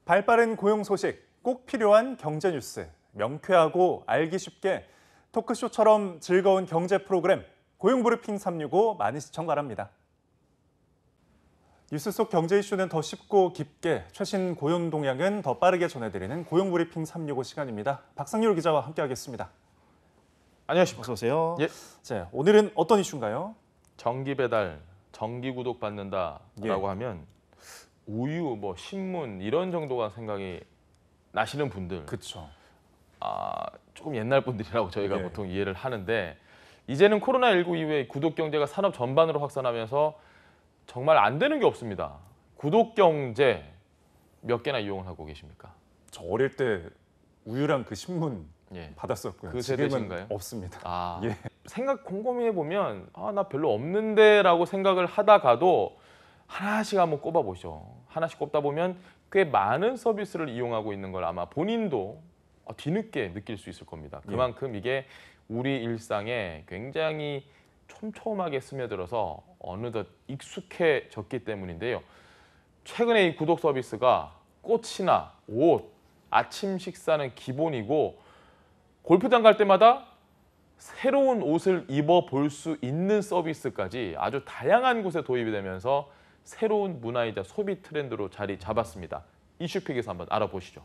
발빠른 고용 소식, 꼭 필요한 경제 뉴스, 명쾌하고 알기 쉽게 토크쇼처럼 즐거운 경제 프로그램 고용브리핑 365 많은 시청 바랍니다. 뉴스 속 경제 이슈는 더 쉽고 깊게, 최신 고용 동향은 더 빠르게 전해드리는 고용브리핑 365 시간입니다. 박상률 기자와 함께하겠습니다. 안녕하십니까. 어서 오세요. 예. 자, 오늘은 어떤 이슈인가요? 정기 배달, 정기 구독 받는다라고 예. 하면 우유, 신문 이런 정도가 생각이 나시는 분들, 그렇죠. 조금 옛날 분들이라고 저희가 예. 보통 이해를 하는데, 이제는 코로나19 이후에 구독 경제가 산업 전반으로 확산하면서 정말 안 되는 게 없습니다. 구독 경제 몇 개나 이용을 하고 계십니까? 저 어릴 때 우유랑 그 신문 예. 받았었고요. 그 지금은 세대신가요? 없습니다. 예. 생각 곰곰이 해보면 나 별로 없는데라고 생각을 하다가도 하나씩 한번 꼽아보죠. 하나씩 꼽다 보면 꽤 많은 서비스를 이용하고 있는 걸 아마 본인도 뒤늦게 느낄 수 있을 겁니다. 그만큼 이게 우리 일상에 굉장히 촘촘하게 스며들어서 어느덧 익숙해졌기 때문인데요. 최근에 이 구독 서비스가 꽃이나 옷, 아침 식사는 기본이고 골프장 갈 때마다 새로운 옷을 입어볼 수 있는 서비스까지 아주 다양한 곳에 도입이 되면서 새로운 문화이자 소비 트렌드로 자리 잡았습니다. 이슈픽에서 한번 알아보시죠.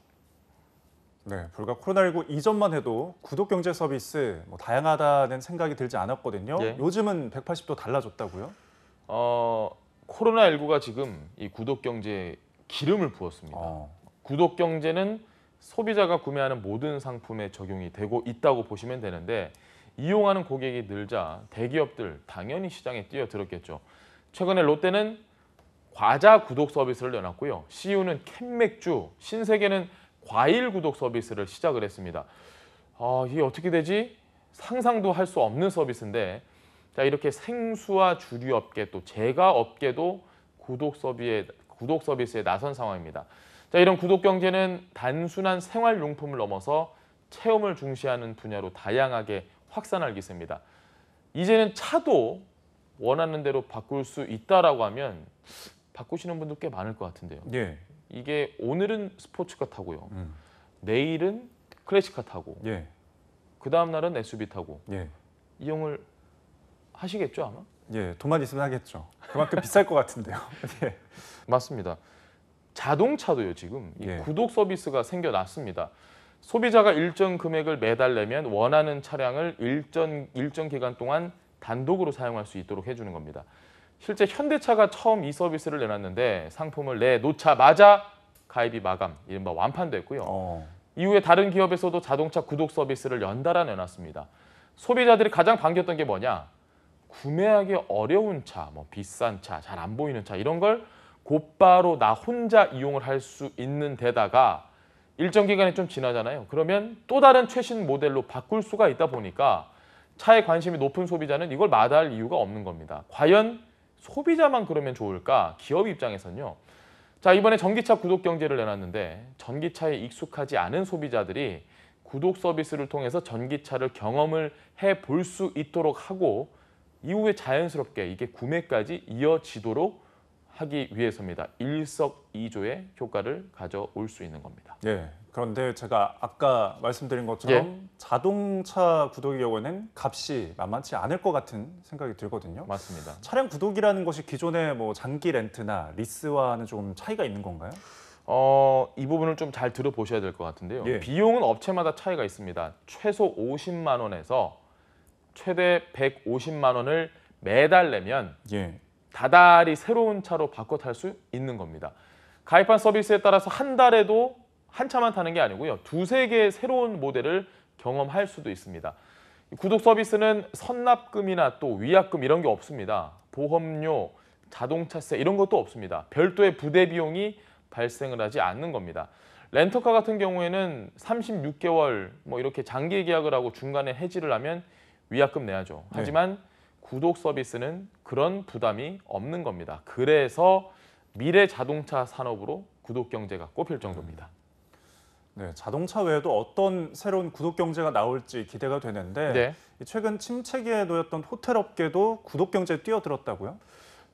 네, 불과 코로나19 이전만 해도 구독 경제 서비스 다양하다는 생각이 들지 않았거든요. 예. 요즘은 180도 달라졌다고요? 코로나19가 지금 이 구독 경제에 기름을 부었습니다. 구독 경제는 소비자가 구매하는 모든 상품에 적용이 되고 있다고 보시면 되는데, 이용하는 고객이 늘자 대기업들 당연히 시장에 뛰어들었겠죠. 최근에 롯데는 과자 구독 서비스를 내놨고요. CU는 캔맥주, 신세계는 과일 구독 서비스를 시작을 했습니다. 이게 어떻게 되지? 상상도 할 수 없는 서비스인데, 자, 이렇게 생수와 주류 업계 또 제과 업계도 구독 서비스에 나선 상황입니다. 자, 이런 구독 경제는 단순한 생활용품을 넘어서 체험을 중시하는 분야로 다양하게 확산할 기세입니다. 이제는 차도 원하는 대로 바꿀 수 있다라고 하면 바꾸시는 분들 꽤 많을 것 같은데요. 예. 이게 오늘은 스포츠카 타고요. 내일은 클래식카 타고, 예. 그 다음 날은 SUV 타고 예. 이용을 하시겠죠 아마? 예, 돈만 있으면 하겠죠. 그만큼 비쌀 것 같은데요. 예. 맞습니다. 자동차도요, 지금 이 예. 구독 서비스가 생겨났습니다. 소비자가 일정 금액을 매달 내면 원하는 차량을 일정 기간 동안 단독으로 사용할 수 있도록 해주는 겁니다. 실제 현대차가 처음 이 서비스를 내놨는데 상품을 내놓자마자 가입이 마감, 이른바 완판됐고요. 이후에 다른 기업에서도 자동차 구독 서비스를 연달아 내놨습니다. 소비자들이 가장 반겼던 게 뭐냐? 구매하기 어려운 차, 비싼 차, 잘 안 보이는 차 이런 걸 곧바로 나 혼자 이용을 할 수 있는 데다가 일정 기간이 좀 지나잖아요. 그러면 또 다른 최신 모델로 바꿀 수가 있다 보니까 차에 관심이 높은 소비자는 이걸 마다할 이유가 없는 겁니다. 과연 소비자만 그러면 좋을까? 기업 입장에서는요. 자, 이번에 전기차 구독 경제를 내놨는데 전기차에 익숙하지 않은 소비자들이 구독 서비스를 통해서 전기차를 경험을 해볼 수 있도록 하고 이후에 자연스럽게 이게 구매까지 이어지도록 하기 위해서입니다. 일석이조의 효과를 가져올 수 있는 겁니다. 예. 그런데 제가 아까 말씀드린 것처럼 자동차 구독의 경우에는 값이 만만치 않을 것 같은 생각이 들거든요. 맞습니다. 차량 구독이라는 것이 기존의 장기 렌트나 리스와는 좀 차이가 있는 건가요? 이 부분을 좀 잘 들어보셔야 될 것 같은데요. 예. 비용은 업체마다 차이가 있습니다. 최소 50만 원에서 최대 150만 원을 매달 내면 예. 다달이 새로운 차로 바꿔 탈 수 있는 겁니다. 가입한 서비스에 따라서 한 달에도 한 차만 타는 게 아니고요. 두세 개의 새로운 모델을 경험할 수도 있습니다. 구독 서비스는 선납금이나 또 위약금 이런 게 없습니다. 보험료, 자동차세 이런 것도 없습니다. 별도의 부대 비용이 발생을 하지 않는 겁니다. 렌터카 같은 경우에는 36개월 이렇게 장기 계약을 하고 중간에 해지를 하면 위약금 내야죠. 하지만 구독 서비스는 그런 부담이 없는 겁니다. 그래서 미래 자동차 산업으로 구독 경제가 꼽힐 정도입니다. 네, 자동차 외에도 어떤 새로운 구독 경제가 나올지 기대가 되는데 최근 침체기에 놓였던 호텔 업계도 구독 경제에 뛰어들었다고요?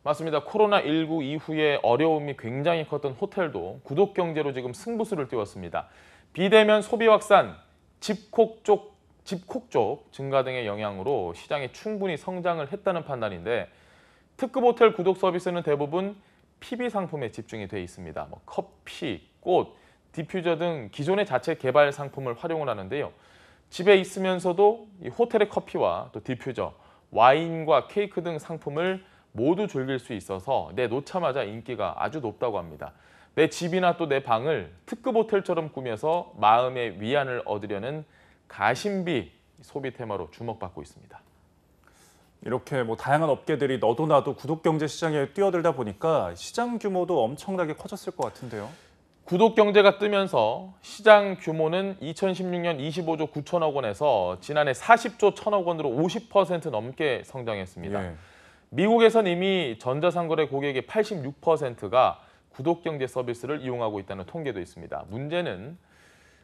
맞습니다. 코로나19 이후에 어려움이 굉장히 컸던 호텔도 구독 경제로 지금 승부수를 띄웠습니다. 비대면 소비 확산, 집콕 쪽 증가 등의 영향으로 시장이 충분히 성장을 했다는 판단인데 특급 호텔 구독 서비스는 대부분 PB 상품에 집중이 돼 있습니다. 커피, 꽃, 디퓨저 등 기존의 자체 개발 상품을 활용을 하는데요. 집에 있으면서도 이 호텔의 커피와 또 디퓨저, 와인과 케이크 등 상품을 모두 즐길 수 있어서 내놓자마자 인기가 아주 높다고 합니다. 내 집이나 또 내 방을 특급 호텔처럼 꾸며서 마음의 위안을 얻으려는 가심비 소비 테마로 주목받고 있습니다. 이렇게 다양한 업계들이 너도 나도 구독 경제 시장에 뛰어들다 보니까 시장 규모도 엄청나게 커졌을 것 같은데요. 구독 경제가 뜨면서 시장 규모는 2016년 25조 9천억 원에서 지난해 40조 1천억 원으로 50% 넘게 성장했습니다. 예. 미국에선 이미 전자상거래 고객의 86%가 구독 경제 서비스를 이용하고 있다는 통계도 있습니다. 문제는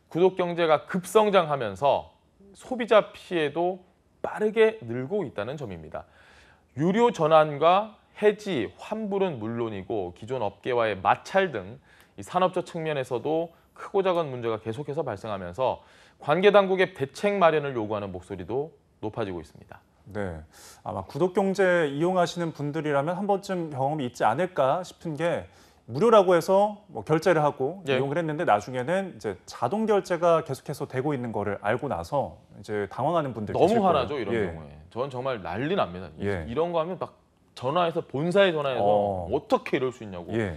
구독 경제가 급성장하면서 소비자 피해도 빠르게 늘고 있다는 점입니다. 유료 전환과 해지, 환불은 물론이고 기존 업계와의 마찰 등 이 산업적 측면에서도 크고 작은 문제가 계속해서 발생하면서 관계 당국의 대책 마련을 요구하는 목소리도 높아지고 있습니다. 네, 아마 구독 경제 이용하시는 분들이라면 한 번쯤 경험이 있지 않을까 싶은 게 무료라고 해서 결제를 하고 예. 이용을 했는데 나중에는 이제 자동 결제가 계속해서 되고 있는 거를 알고 나서 이제 당황하는 분들 계실 너무 거예요. 화나죠, 이런 예. 경우에. 전 정말 난리 납니다. 예. 이런 거 하면 막 전화해서 본사에 전화해서 어떻게 이럴 수 있냐고. 예.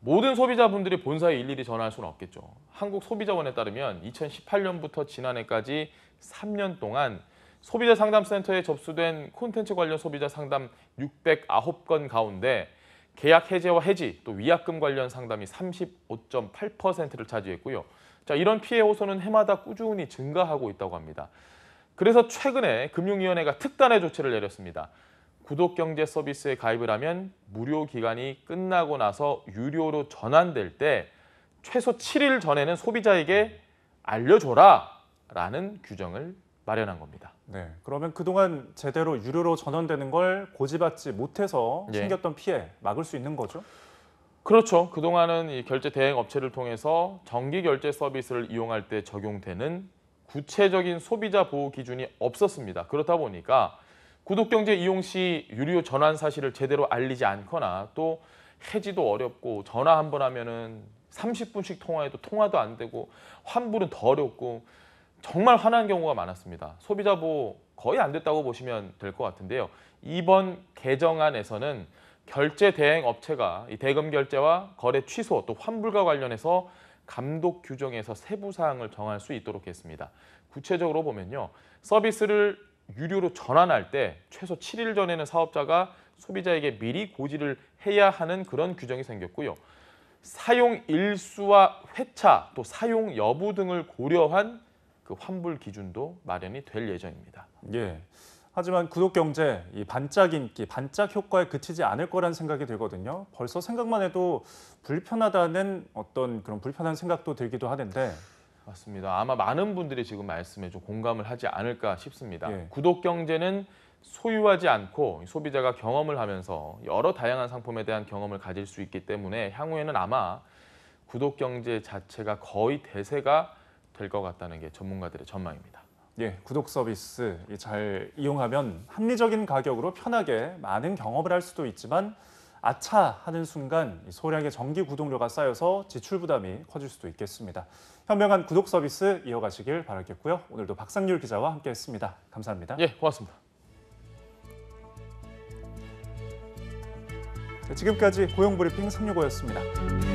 모든 소비자분들이 본사에 일일이 전화할 수는 없겠죠. 한국소비자원에 따르면 2018년부터 지난해까지 3년 동안 소비자 상담센터에 접수된 콘텐츠 관련 소비자 상담 609건 가운데 계약 해제와 해지, 또 위약금 관련 상담이 35.8%를 차지했고요. 자, 이런 피해 호소는 해마다 꾸준히 증가하고 있다고 합니다. 그래서 최근에 금융위원회가 특단의 조치를 내렸습니다. 구독 경제 서비스에 가입을 하면 무료 기간이 끝나고 나서 유료로 전환될 때 최소 7일 전에는 소비자에게 알려줘라라는 규정을 마련한 겁니다. 네, 그러면 그동안 제대로 유료로 전환되는 걸 고지받지 못해서 예. 생겼던 피해 막을 수 있는 거죠? 그렇죠. 그동안은 이 결제 대행 업체를 통해서 정기 결제 서비스를 이용할 때 적용되는 구체적인 소비자 보호 기준이 없었습니다. 그렇다 보니까 구독 경제 이용 시 유료 전환 사실을 제대로 알리지 않거나 또 해지도 어렵고 전화 한 번 하면은 30분씩 통화해도 통화도 안 되고 환불은 더 어렵고 정말 화난 경우가 많았습니다. 소비자 보호 거의 안 됐다고 보시면 될 것 같은데요. 이번 개정안에서는 결제 대행 업체가 이 대금 결제와 거래 취소 또 환불과 관련해서 감독 규정에서 세부 사항을 정할 수 있도록 했습니다. 구체적으로 보면요. 서비스를 유료로 전환할 때 최소 7일 전에는 사업자가 소비자에게 미리 고지를 해야 하는 그런 규정이 생겼고요. 사용 일수와 회차 또 사용 여부 등을 고려한 그 환불 기준도 마련이 될 예정입니다. 예. 하지만 구독 경제, 이 반짝 인기, 반짝 효과에 그치지 않을 거란 생각이 들거든요. 벌써 생각만 해도 불편하다는 어떤 그런 불편한 생각도 들기도 하는데. 맞습니다. 아마 많은 분들이 지금 말씀에 좀 공감을 하지 않을까 싶습니다. 예. 구독 경제는 소유하지 않고 소비자가 경험을 하면서 여러 다양한 상품에 대한 경험을 가질 수 있기 때문에 향후에는 아마 구독 경제 자체가 거의 대세가 될 것 같다는 게 전문가들의 전망입니다. 예, 구독 서비스 잘 이용하면 합리적인 가격으로 편하게 많은 경험을 할 수도 있지만 아차 하는 순간 소량의 정기 구독료가 쌓여서 지출 부담이 커질 수도 있겠습니다. 현명한 구독 서비스 이어가시길 바라겠고요. 오늘도 박상률 기자와 함께했습니다. 감사합니다. 예, 고맙습니다. 지금까지 고용브리핑 365였습니다.